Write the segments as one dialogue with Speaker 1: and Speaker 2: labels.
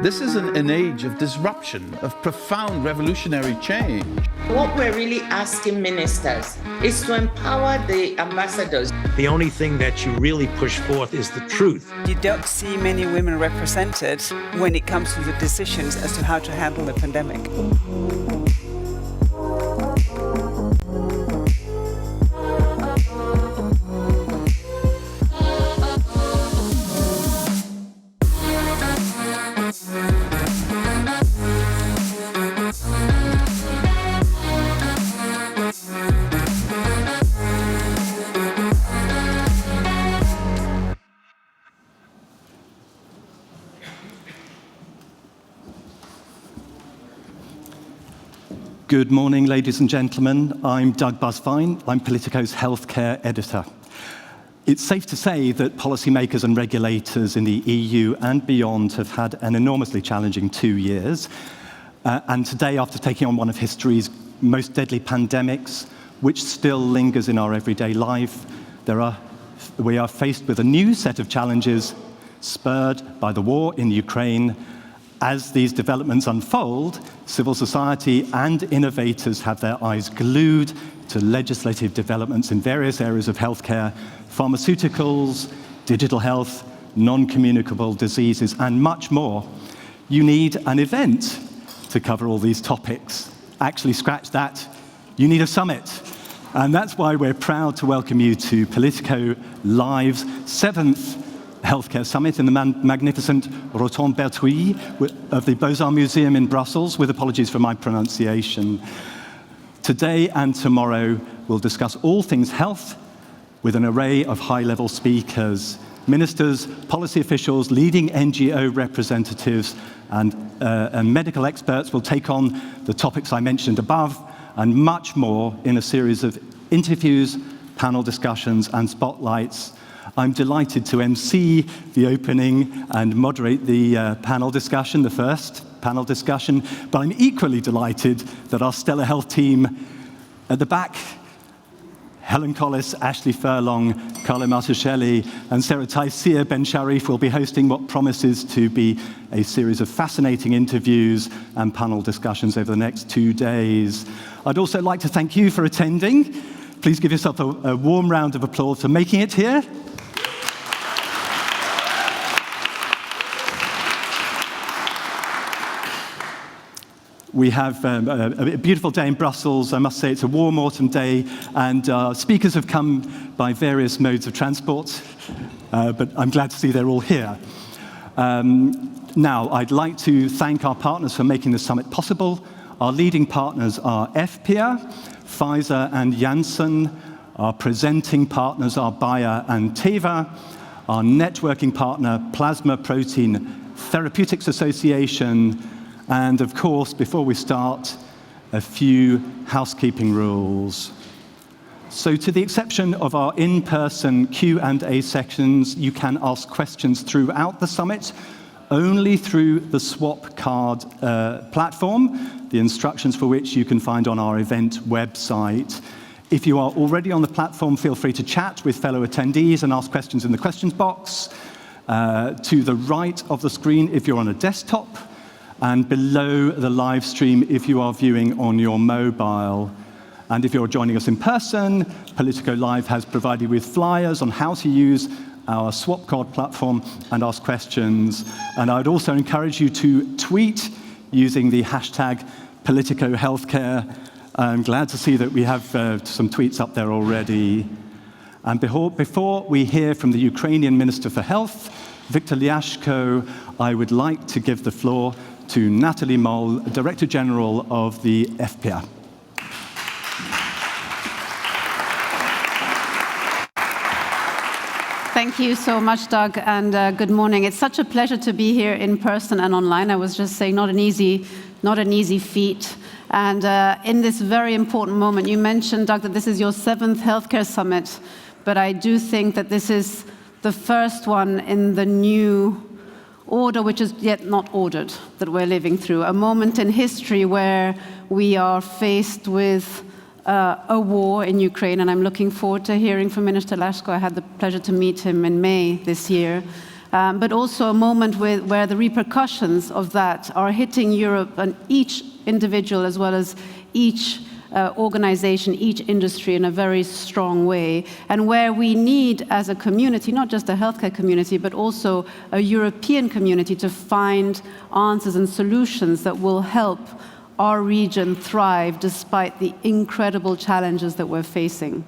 Speaker 1: This is an age of disruption, of profound revolutionary change.
Speaker 2: What we're really asking ministers is to empower the ambassadors.
Speaker 3: The only thing that you really push forth is the truth.
Speaker 4: You don't see many women represented when it comes to the decisions as to how to handle the pandemic.
Speaker 5: Good morning, ladies and gentlemen. I'm Doug Busvine. I'm Politico's healthcare editor. It's safe to say that policymakers and regulators in the EU and beyond have had an enormously challenging 2 years. And today, after taking on one of history's most deadly pandemics, which still lingers in our everyday life, we are faced with a new set of challenges spurred by the war in Ukraine. As these developments unfold, civil society and innovators have their eyes glued to legislative developments in various areas of healthcare, pharmaceuticals, digital health, non-communicable diseases, and much more. You need an event to cover all these topics. Actually, scratch that. You need a summit. And that's why we're proud to welcome you to Politico Live's 7th Healthcare Summit in the magnificent Rotonde Berthuis of the Beaux-Arts Museum in Brussels, with apologies for my pronunciation. Today and tomorrow, we'll discuss all things health with an array of high-level speakers, ministers, policy officials, leading NGO representatives, and medical experts will take on the topics I mentioned above and much more in a series of interviews, panel discussions, and spotlights. I'm delighted to MC the opening and moderate the panel discussion, the first panel discussion, but I'm equally delighted that our stellar health team at the back, Helen Collis, Ashley Furlong, Carlo Martuscelli, and Sarah Taisir Ben Sharif will be hosting what promises to be a series of fascinating interviews and panel discussions over the next 2 days. I'd also like to thank you for attending. Please give yourself a warm round of applause for making it here. We have a beautiful day in Brussels. I must say it's a warm autumn day, and speakers have come by various modes of transport, but I'm glad to see they're all here. Now, I'd like to thank our partners for making the summit possible. Our leading partners are EFPIA, Pfizer and Janssen. Our presenting partners are Bayer and Teva. Our networking partner, Plasma Protein Therapeutics Association. And of course, before we start, a few housekeeping rules. So to the exception of our in-person Q&A sections, you can ask questions throughout the summit, only through the Swap Card platform, the instructions for which you can find on our event website. If you are already on the platform, feel free to chat with fellow attendees and ask questions in the questions box. To the right of the screen if you're on a desktop, and below the live stream if you are viewing on your mobile. And if you're joining us in person, Politico Live has provided with flyers on how to use our Swap Card platform and ask questions. And I'd also encourage you to tweet using the hashtag Politico Healthcare. I'm glad to see that we have some tweets up there already. And before we hear from the Ukrainian Minister for Health, Viktor Liashko, I would like to give the floor to Nathalie Moll, Director General of the EFPIA.
Speaker 6: Thank you so much, Doug, and good morning. It's such a pleasure to be here in person and online. I was just saying, not an easy feat. And in this very important moment, you mentioned, Doug, that this is your 7th healthcare summit, but I do think that this is the first one in the new order, which is yet not ordered, that we're living through. A moment in history where we are faced with a war in Ukraine, and I'm looking forward to hearing from Minister Liashko. I had the pleasure to meet him in May this year. but also a moment where the repercussions of that are hitting Europe and each individual as well as each organization, each industry in a very strong way, and where we need as a community, not just a healthcare community, but also a European community to find answers and solutions that will help our region thrive despite the incredible challenges that we're facing.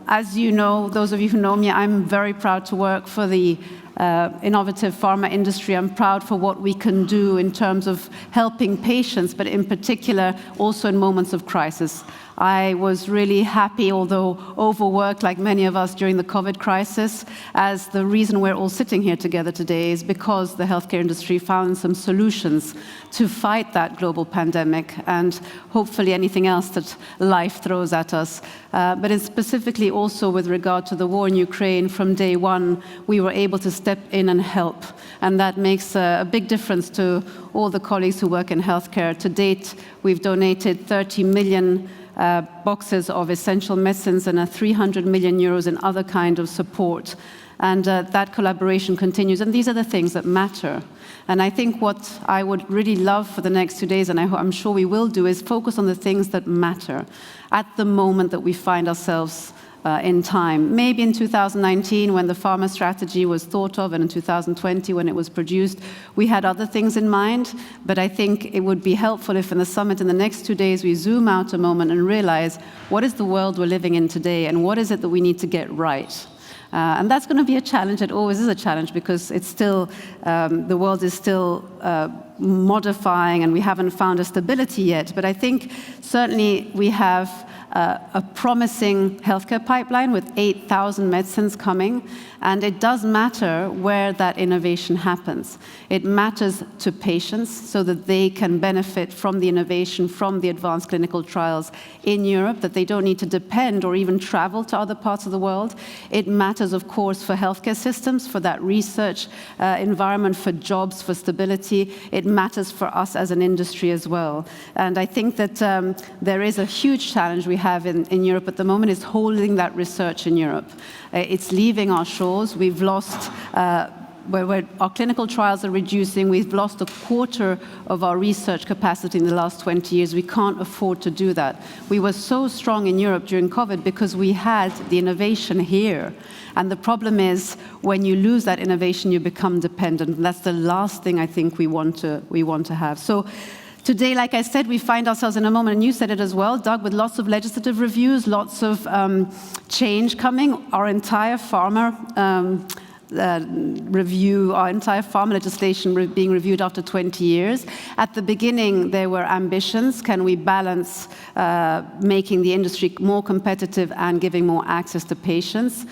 Speaker 6: As you know, those of you who know me, I'm very proud to work for the innovative pharma industry. I'm proud for what we can do in terms of helping patients, but in particular also in moments of crisis. I was really happy, although overworked like many of us during the COVID crisis, as the reason we're all sitting here together today is because the healthcare industry found some solutions to fight that global pandemic and hopefully anything else that life throws at us. But it's specifically also with regard to the war in Ukraine, from day one, we were able to step in and help. And that makes a big difference to all the colleagues who work in healthcare. To date, we've donated 30 million boxes of essential medicines and 300 million euros in other kind of support. And that collaboration continues. And these are the things that matter. And I think what I would really love for the next 2 days, and I'm sure we will do, is focus on the things that matter at the moment that we find ourselves in time. Maybe in 2019, when the pharma strategy was thought of, and in 2020, when it was produced, we had other things in mind. But I think it would be helpful if in the summit in the next 2 days, we zoom out a moment and realize what is the world we're living in today, and what is it that we need to get right. And that's going to be a challenge. It always is a challenge because it's still, the world is still modifying, and we haven't found a stability yet. But I think certainly we have a promising healthcare pipeline with 8,000 medicines coming, and it does matter where that innovation happens. It matters to patients so that they can benefit from the innovation, from the advanced clinical trials in Europe, that they don't need to depend or even travel to other parts of the world. It matters, of course, for healthcare systems, for that research environment, for jobs, for stability. It matters for us as an industry as well. And I think that there is a huge challenge we have in Europe at the moment, is holding that research in Europe. It's leaving our shores. We've lost, where our clinical trials are reducing, we've lost a quarter of our research capacity in the last 20 years. We can't afford to do that. We were so strong in Europe during COVID because we had the innovation here. And the problem is, when you lose that innovation, you become dependent. And that's the last thing I think we want to have. So today, like I said, we find ourselves in a moment, and you said it as well, Doug, with lots of legislative reviews, lots of change coming. Our entire pharma our entire pharma legislation being reviewed after 20 years. At the beginning, there were ambitions. Can we balance making the industry more competitive and giving more access to patients?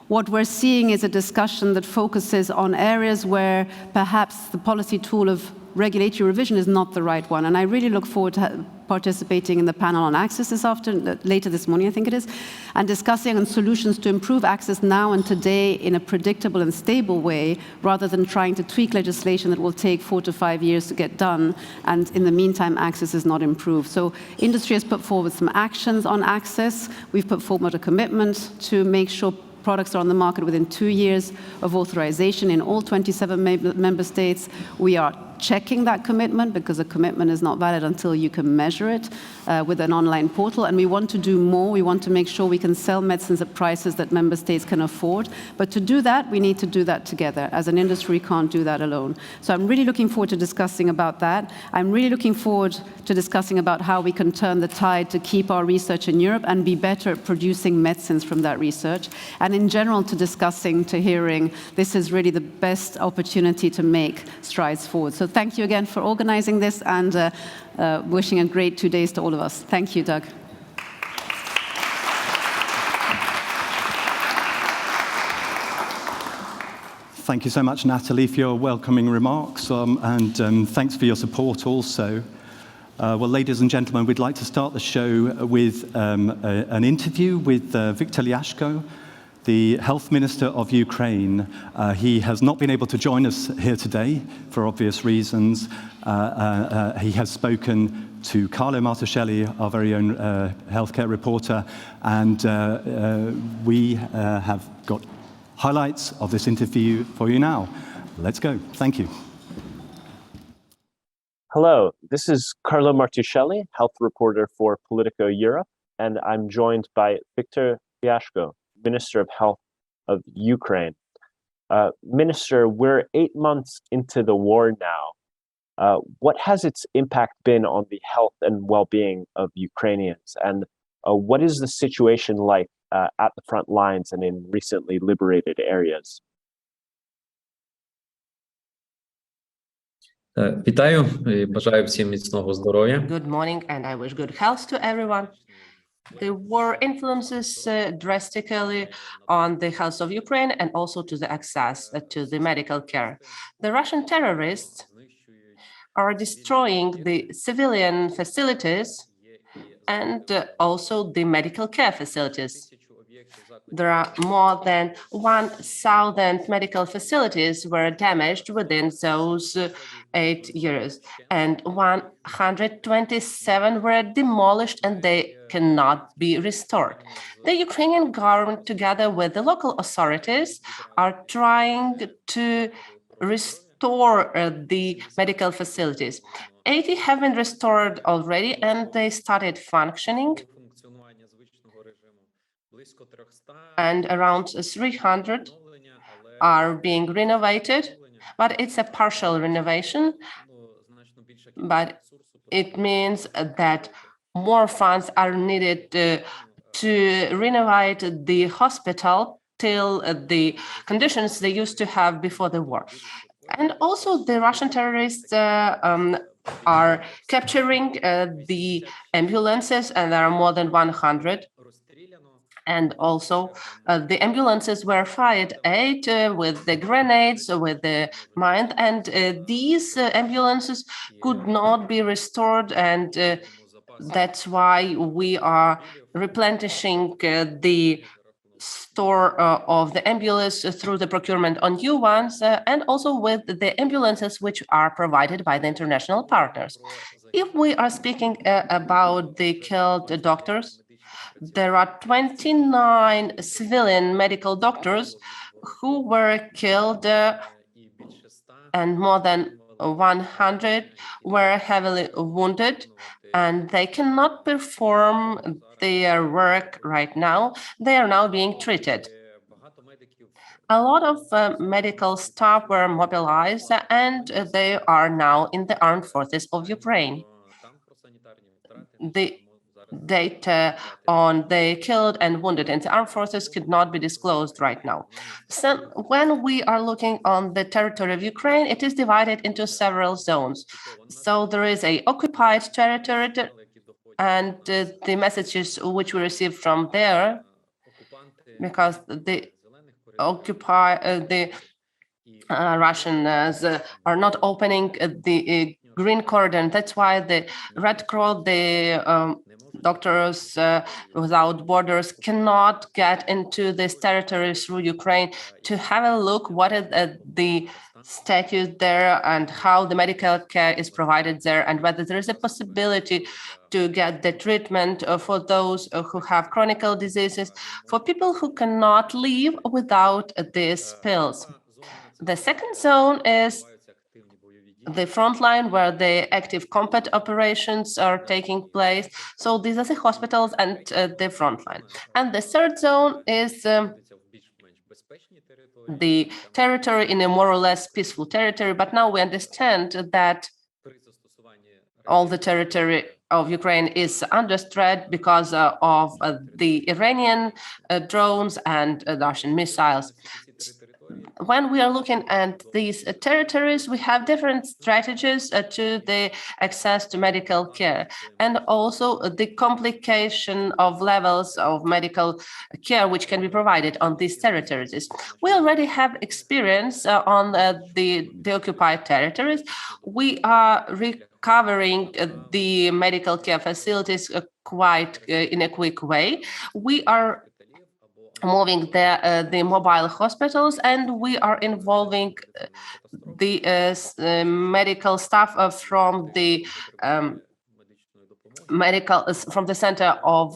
Speaker 6: What we're seeing is a discussion that focuses on areas where perhaps the policy tool of regulatory revision is not the right one. And I really look forward to participating in the panel on access later this morning, I think it is, and discussing on solutions to improve access now and today in a predictable and stable way, rather than trying to tweak legislation that will take 4 to 5 years to get done, and in the meantime, access is not improved. So industry has put forward some actions on access. We've put forward a commitment to make sure products are on the market within 2 years of authorization in all 27 member states. We are checking that commitment, because a commitment is not valid until you can measure it with an online portal. And we want to do more. We want to make sure we can sell medicines at prices that member states can afford. But to do that, we need to do that together. As an industry, we can't do that alone. So I'm really looking forward to discussing about that. I'm really looking forward to discussing about how we can turn the tide to keep our research in Europe and be better at producing medicines from that research. And in general, to hearing, this is really the best opportunity to make strides forward. So thank you again for organizing this, and wishing a great 2 days to all of us. Thank you, Doug.
Speaker 5: Thank you so much, Nathalie, for your welcoming remarks, and thanks for your support also. Well, ladies and gentlemen, we'd like to start the show with an interview with Victor Liashko, the Health Minister of Ukraine. He has not been able to join us here today for obvious reasons. He has spoken to Carlo Martuscelli, our very own healthcare reporter, and we have got Highlights of this interview for you now. Let's go. Thank you.
Speaker 7: Hello, this is Carlo Martuscelli, health reporter for Politico Europe, and I'm joined by Viktor Liashko, Minister of Health of Ukraine. Minister, we're 8 months into the war now. What has its impact been on the health and well-being of Ukrainians? And what is the situation like at the front lines and in recently liberated areas?
Speaker 8: Вітаю і бажаю всім міцного здоров'я.
Speaker 9: Good morning, and I wish good health to everyone. The war influences drastically on the health of Ukraine and also to the access to the medical care. The Russian terrorists are destroying the civilian facilities and also the medical care facilities. There are more than 1,000 medical facilities were damaged within those 8 years, and 127 were demolished and they cannot be restored. The Ukrainian government, together with the local authorities, are trying to restore the medical facilities. 80 have been restored already and they started functioning. And around 300 are being renovated, but it's a partial renovation. But it means that more funds are needed to renovate the hospital till the conditions they used to have before the war. And also the Russian terrorists are capturing the ambulances, and there are more than 100. And also the ambulances were fired at with the grenades, with the mines, and these ambulances could not be restored, and that's why we are replenishing the store of the ambulance through the procurement on new ones, and also with the ambulances which are provided by the international partners. If we are speaking about the killed doctors, there are 29 civilian medical doctors who were killed, and more than 100 were heavily wounded, and they cannot perform their work right now. They are now being treated. A lot of medical staff were mobilized, and they are now in the armed forces of Ukraine. The data on the killed and wounded in the armed forces could not be disclosed right now. So when we are looking on the territory of Ukraine, it is divided into several zones. So there is an occupied territory, and the messages which we received from there, because the Russians are not opening the green corridor, and that's why the Red Cross, the Doctors Without Borders cannot get into this territory through Ukraine to have a look what is the status there and how the medical care is provided there, and whether there is a possibility to get the treatment for those who have chronic diseases, for people who cannot live without these pills. The second zone is the front line where the active combat operations are taking place. So these are the hospitals and the front line. And the third zone is the territory in a more or less peaceful territory. But now we understand that all the territory of Ukraine is under threat because of the Iranian drones and Russian missiles. When we are looking at these territories, we have different strategies to the access to medical care, and also the complication of levels of medical care which can be provided on these territories. We already have experience on the occupied territories. We are recovering the medical care facilities quite in a quick way. We are moving the mobile hospitals, and we are involving the medical staff from the from the center of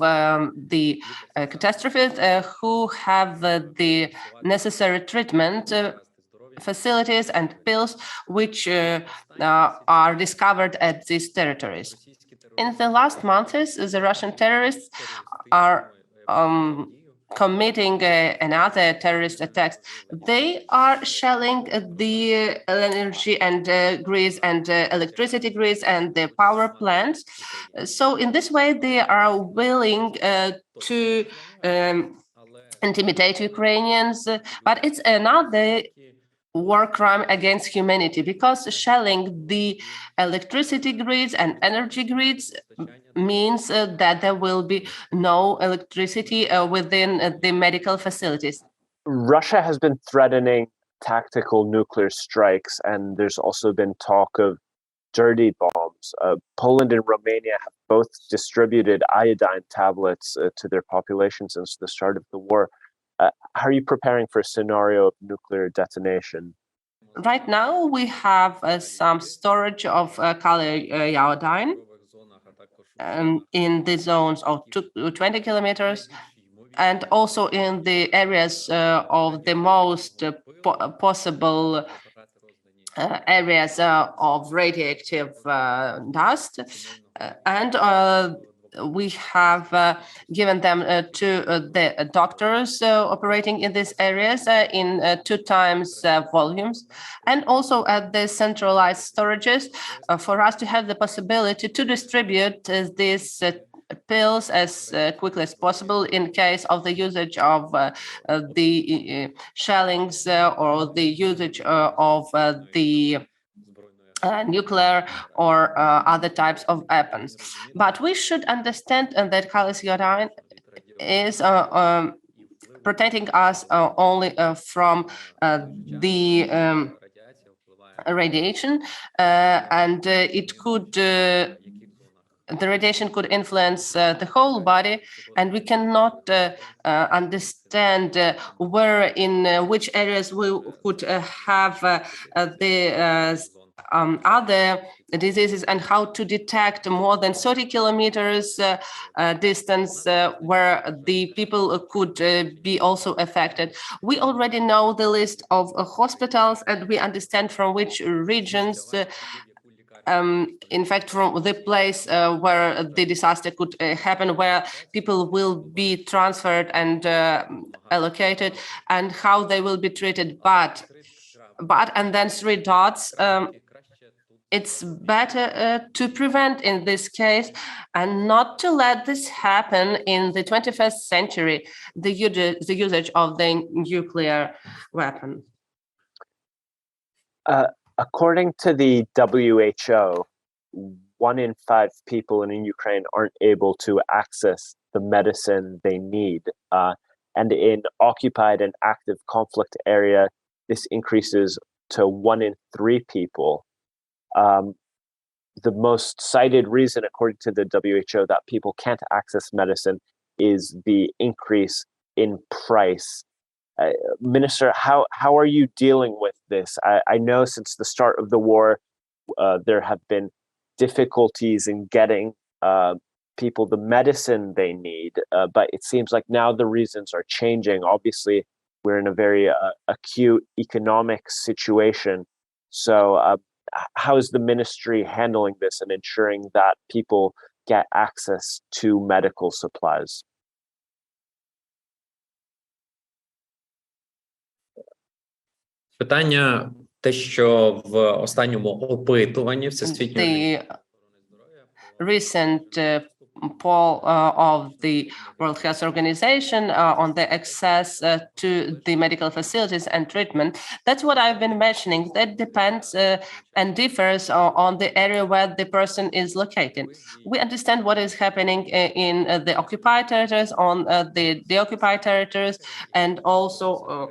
Speaker 9: the catastrophes who have the necessary treatment facilities and pills which are discovered at these territories. In the last months, the Russian terrorists are committing another terrorist attacks. They are shelling the energy and grids and electricity grids and the power plants. So in this way, they are willing to intimidate Ukrainians, but it's another war crime against humanity because shelling the electricity grids and energy grids means that there will be no electricity within the medical facilities.
Speaker 7: Russia has been threatening tactical nuclear strikes, and there's also been talk of dirty bombs. Poland and Romania have both distributed iodine tablets to their population since the start of the war. How are you preparing for a scenario of nuclear detonation?
Speaker 9: Right now, we have some storage of iodine in the zones of 20 kilometers, and also in the areas of the most possible areas of radioactive dust. And we have given them to the doctors operating in these areas in 2 times volumes, and also at the centralized storages for us to have the possibility to distribute these pills as quickly as possible in case of the usage of the shellings or the usage of the nuclear or other types of weapons. But we should understand that iodine is protecting us only from the radiation, and it could the radiation could influence the whole body, and we cannot understand in which areas we could have the other diseases and how to detect more than 30 kilometers distance where the people could be also affected. We already know the list of hospitals, and we understand from which regions in fact, from the place where the disaster could happen, where people will be transferred and allocated, and how they will be treated. But and then 3 dots. It's better to prevent in this case and not to let this happen in the 21st century, the usage of the nuclear weapon.
Speaker 7: According to the WHO, 1 in 5 people in Ukraine aren't able to access the medicine they need. And in occupied and active conflict area, this increases to 1 in 3 people. The most cited reason, according to the WHO, that people can't access medicine is the increase in price. Minister, how are you dealing with this? I know since the start of the war, there have been difficulties in getting people the medicine they need, but it seems like now the reasons are changing. Obviously, we're in a very acute economic situation. So how is the ministry handling this and ensuring that people get access to medical supplies?
Speaker 8: Питання те, що в останньому опитуванні Всесвітньої
Speaker 9: recent poll of the World Health Organization on the access to the medical facilities and treatment. That's what I've been mentioning. That depends and differs on the area where the person is located. We understand what is happening in the occupied territories, on the deoccupied territories, and also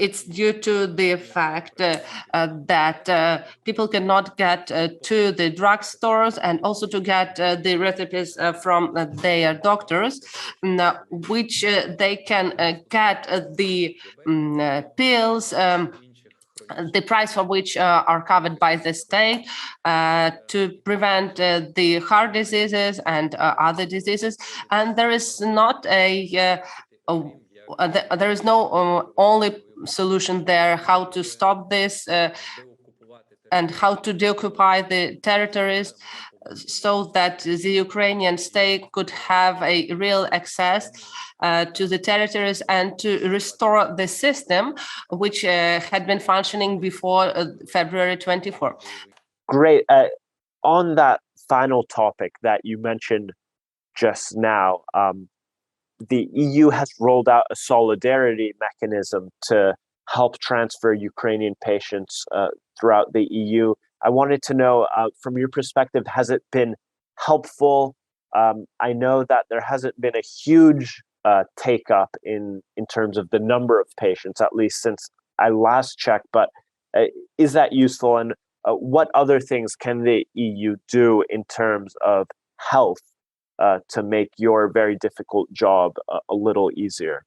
Speaker 9: it's due to the fact that people cannot get to the drugstores and also to get the recipes from their doctors, which they can get the pills the price for which are covered by the state to prevent the heart diseases and other diseases. And there is not there is no only solution there how to stop this and how to deoccupy the territories so that the Ukrainian state could have a real access to the territories and to restore the system which had been functioning before February 24.
Speaker 7: Great. On that final topic that you mentioned just now, the EU has rolled out a solidarity mechanism to help transfer Ukrainian patients throughout the EU. I wanted to know, from your perspective, has it been helpful? I know that there hasn't been a huge take up in terms of the number of patients, at least since I last checked, but is that useful? And what other things can the EU do in terms of health to make your very difficult job a little easier?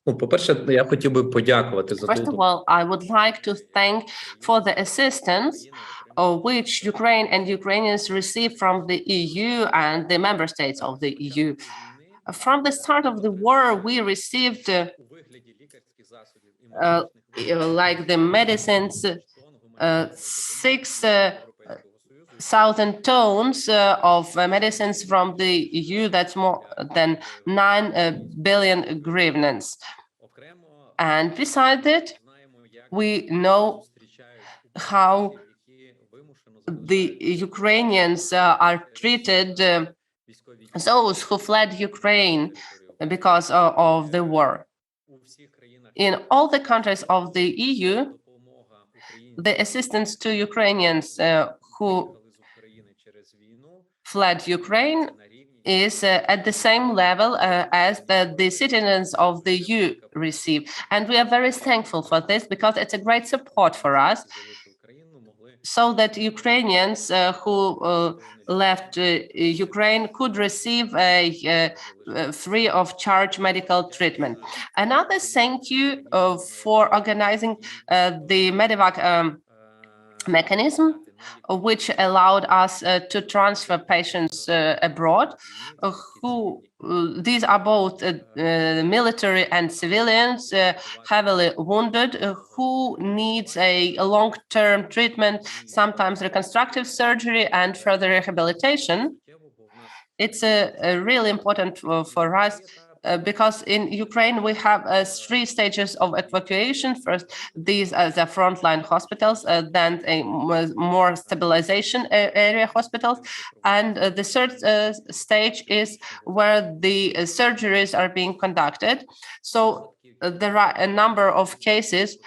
Speaker 8: По-перше, я хотів би подякувати за
Speaker 9: First of all, I would like to thank for the assistance which Ukraine and Ukrainians receive from the EU and the member states of the EU. From the start of the war, we received like the medicines, 6,000 tons of medicines from the EU. That's more than 9 billion hryvnias. And beside it, we know how the Ukrainians are treated, those who fled Ukraine because of the war. In all the countries of the EU, the assistance to Ukrainians who fled Ukraine is at the same level as the citizens of the EU receive. And we are very thankful for this because it's a great support for us, so that Ukrainians who left Ukraine could receive a free of charge medical treatment. Another thank you for organizing the Medevac mechanism, which allowed us to transfer patients abroad who these are both military and civilians heavily wounded who needs a long-term treatment, sometimes reconstructive surgery and further rehabilitation. It's really important for us because in Ukraine we have 3 stages of evacuation. First, these are the frontline hospitals, then a more stabilization area hospitals, and the third stage is where the surgeries are being conducted. So there are a number of cases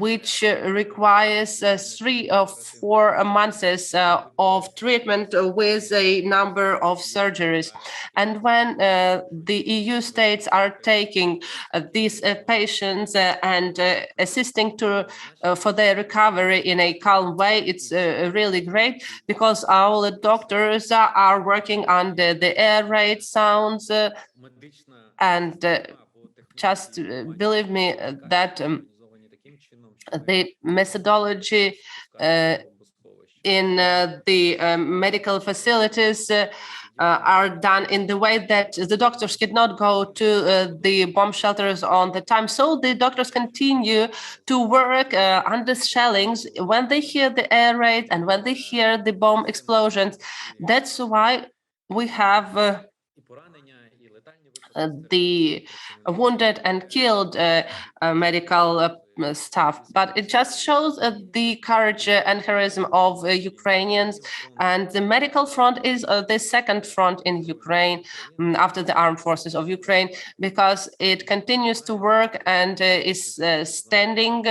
Speaker 9: which requires 3 or 4 months of treatment with a number of surgeries. And when the EU states are taking these patients and assisting for their recovery in a calm way, it's really great because our doctors are working under the air raid sounds and just believe me that the methodology in the medical facilities are done in the way that the doctors could not go to the bomb shelters on the time. So the doctors continue to work under shellings when they hear the air raid and when they hear the bomb explosions. That's why we have the wounded and killed medical staff, but it just shows the courage and heroism of Ukrainians. And the medical front is the second front in Ukraine after the armed forces of Ukraine, because it continues to work and is standing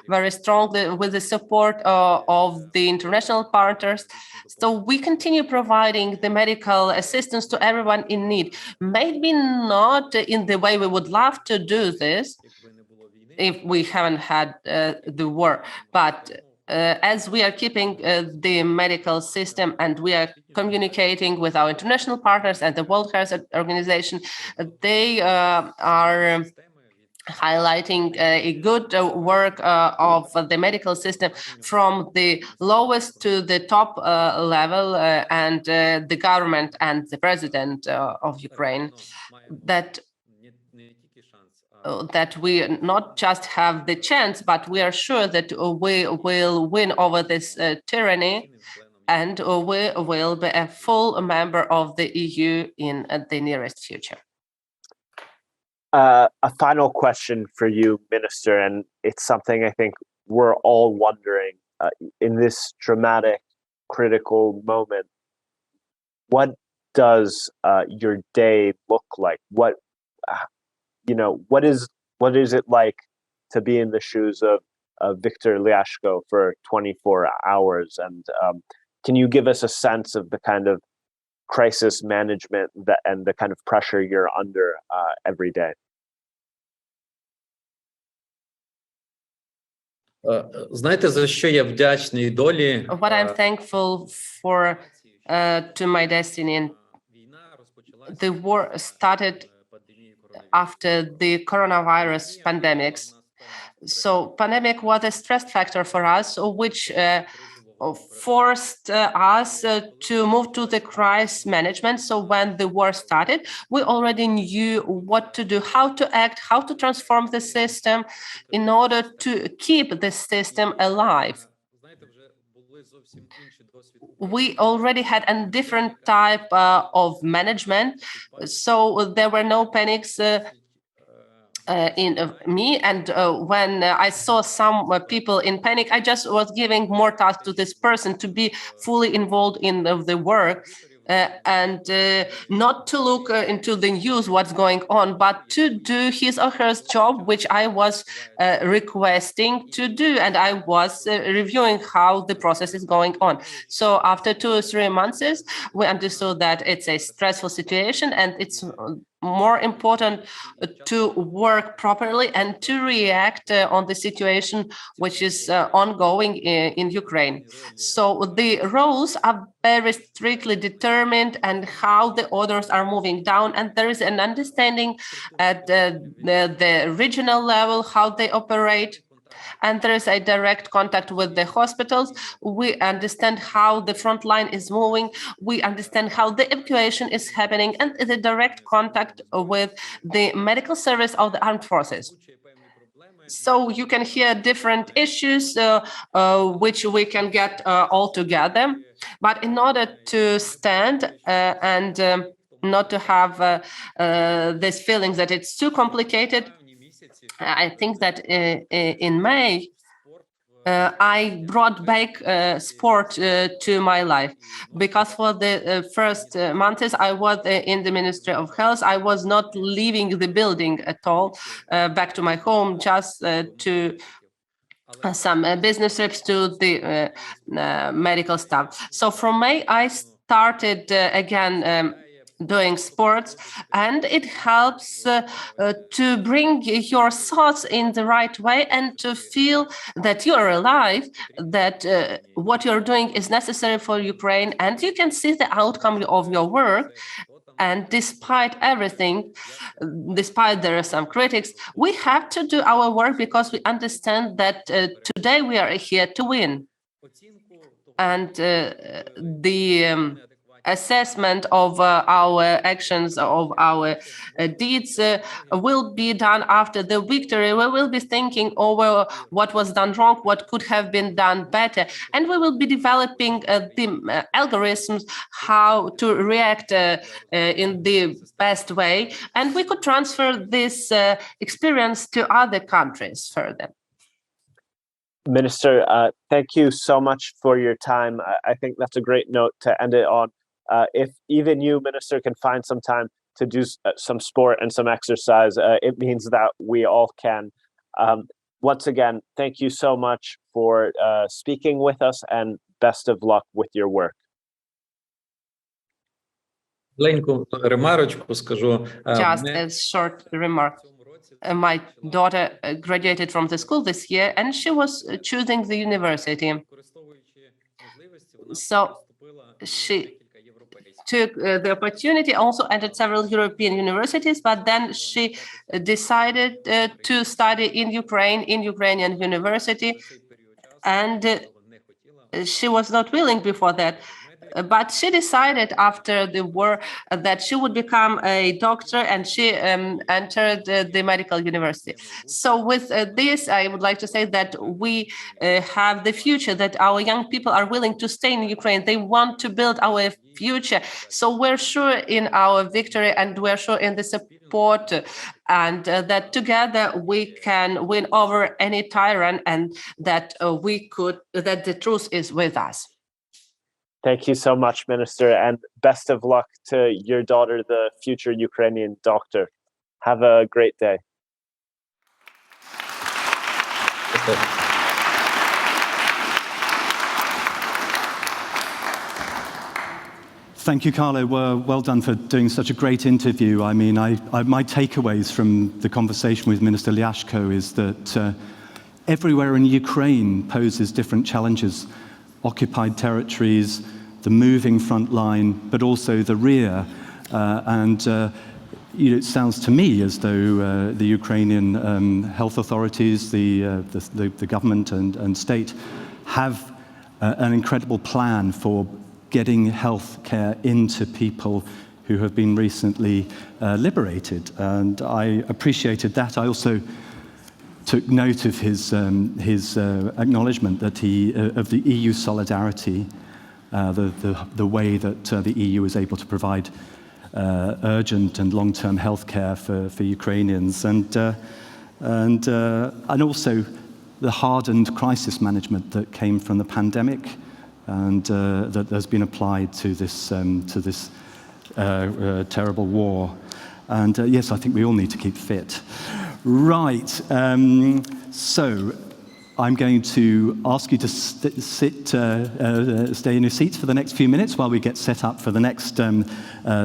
Speaker 9: very strongly with the support of the international partners. So we continue providing the medical assistance to everyone in need. Maybe not in the way we would love to do this if we haven't had the war, but as we are keeping the medical system and we are communicating with our international partners and the World Health Organization, they are highlighting a good work of the medical system from the lowest to the top level, and the government and the president of Ukraine, that we not just have the chance, but we are sure that we will win over this tyranny, and we will be a full member of the EU in the nearest future.
Speaker 7: A final question for you, Minister, and it's something I think we're all wondering in this dramatic, critical moment. What does your day look like? What is it like to be in the shoes of Victor Liashko for 24 hours? And can you give us a sense of the kind of crisis management and the kind of pressure you're under every day?
Speaker 8: Знаєте, за що я вдячний долі?
Speaker 9: What I'm thankful for to my destiny. The war started after the coronavirus pandemics. So pandemic was a stress factor for us, which forced us to move to the crisis management. So when the war started, we already knew what to do, how to act, how to transform the system in order to keep the system alive. We already had a different type of management, so there were no panics in me. And when I saw some people in panic, I just was giving more tasks to this person to be fully involved in the work. And not to look into the news, what's going on, but to do his or her job, which I was requesting to do. And I was reviewing how the process is going on. So after 2 or 3 months, we understood that it's a stressful situation, and it's more important to work properly and to react on the situation which is ongoing in Ukraine. So the roles are very strictly determined, and how the orders are moving down, and there is an understanding at the regional level how they operate. And there is a direct contact with the hospitals. We understand how the front line is moving. We understand how the evacuation is happening, and the direct contact with the medical service of the armed forces. So you can hear different issues which we can get all together. But in order to stand and not to have this feeling that it's too complicated, I think that in May, I brought back sport to my life, because for the first months I was in the Ministry of Health. I was not leaving the building at all, back to my home, just to some business trips to the medical staff. So from May, I started again doing sports, and it helps to bring your thoughts in the right way and to feel that you're alive, that what you're doing is necessary for Ukraine, and you can see the outcome of your work. And despite everything, despite there are some critics, we have to do our work because we understand that today we are here to win. And the assessment of our actions, of our deeds will be done after the victory. We will be thinking over what was done wrong, what could have been done better, and we will be developing the algorithms how to react in the best way, and we could transfer this experience to other countries further.
Speaker 7: Minister, thank you so much for your time. I think that's a great note to end it on. If even you, Minister, can find some time to do some sport and some exercise, it means that we all can. Once again, thank you so much for speaking with us, and best of luck with your work.
Speaker 9: Just a short remark. My daughter graduated from the school this year, and she was choosing the university. So she took the opportunity, also entered several European universities, but then she decided to study in Ukraine, in Ukrainian university, and she was not willing before that. But she decided after the war that she would become a doctor, and she entered the medical university. So with this, I would like to say that we have the future, that our young people are willing to stay in Ukraine. They want to build our future. So we're sure in our victory, and we're sure in the support, and that together we can win over any tyrant, and that that the truth is with us.
Speaker 7: Thank you so much, Minister, and best of luck to your daughter, the future Ukrainian doctor. Have a great day.
Speaker 5: Thank you, Carlo. Well done for doing such a great interview. I mean, my takeaways from the conversation with Minister Liashko is that everywhere in Ukraine poses different challenges. Occupied territories, the moving front line, but also the rear. It sounds to me as though the Ukrainian health authorities, the government and state have an incredible plan for getting health care into people who have been recently liberated. And I appreciated that. I also took note of his acknowledgement that of the EU solidarity, the way that the EU is able to provide urgent and long-term health care for Ukrainians, and also the hardened crisis management that came from the pandemic, and that has been applied to this terrible war. And yes, I think we all need to keep fit. Right, so I'm going to ask you to stay in your seats for the next few minutes while we get set up for the next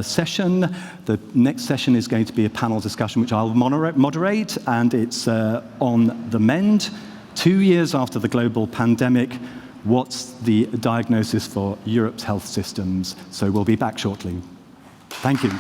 Speaker 5: session. The next session is going to be a panel discussion which I'll moderate, and it's on the mend. 2 years after the global pandemic, what's the diagnosis for Europe's health systems? So we'll be back shortly. Thank you.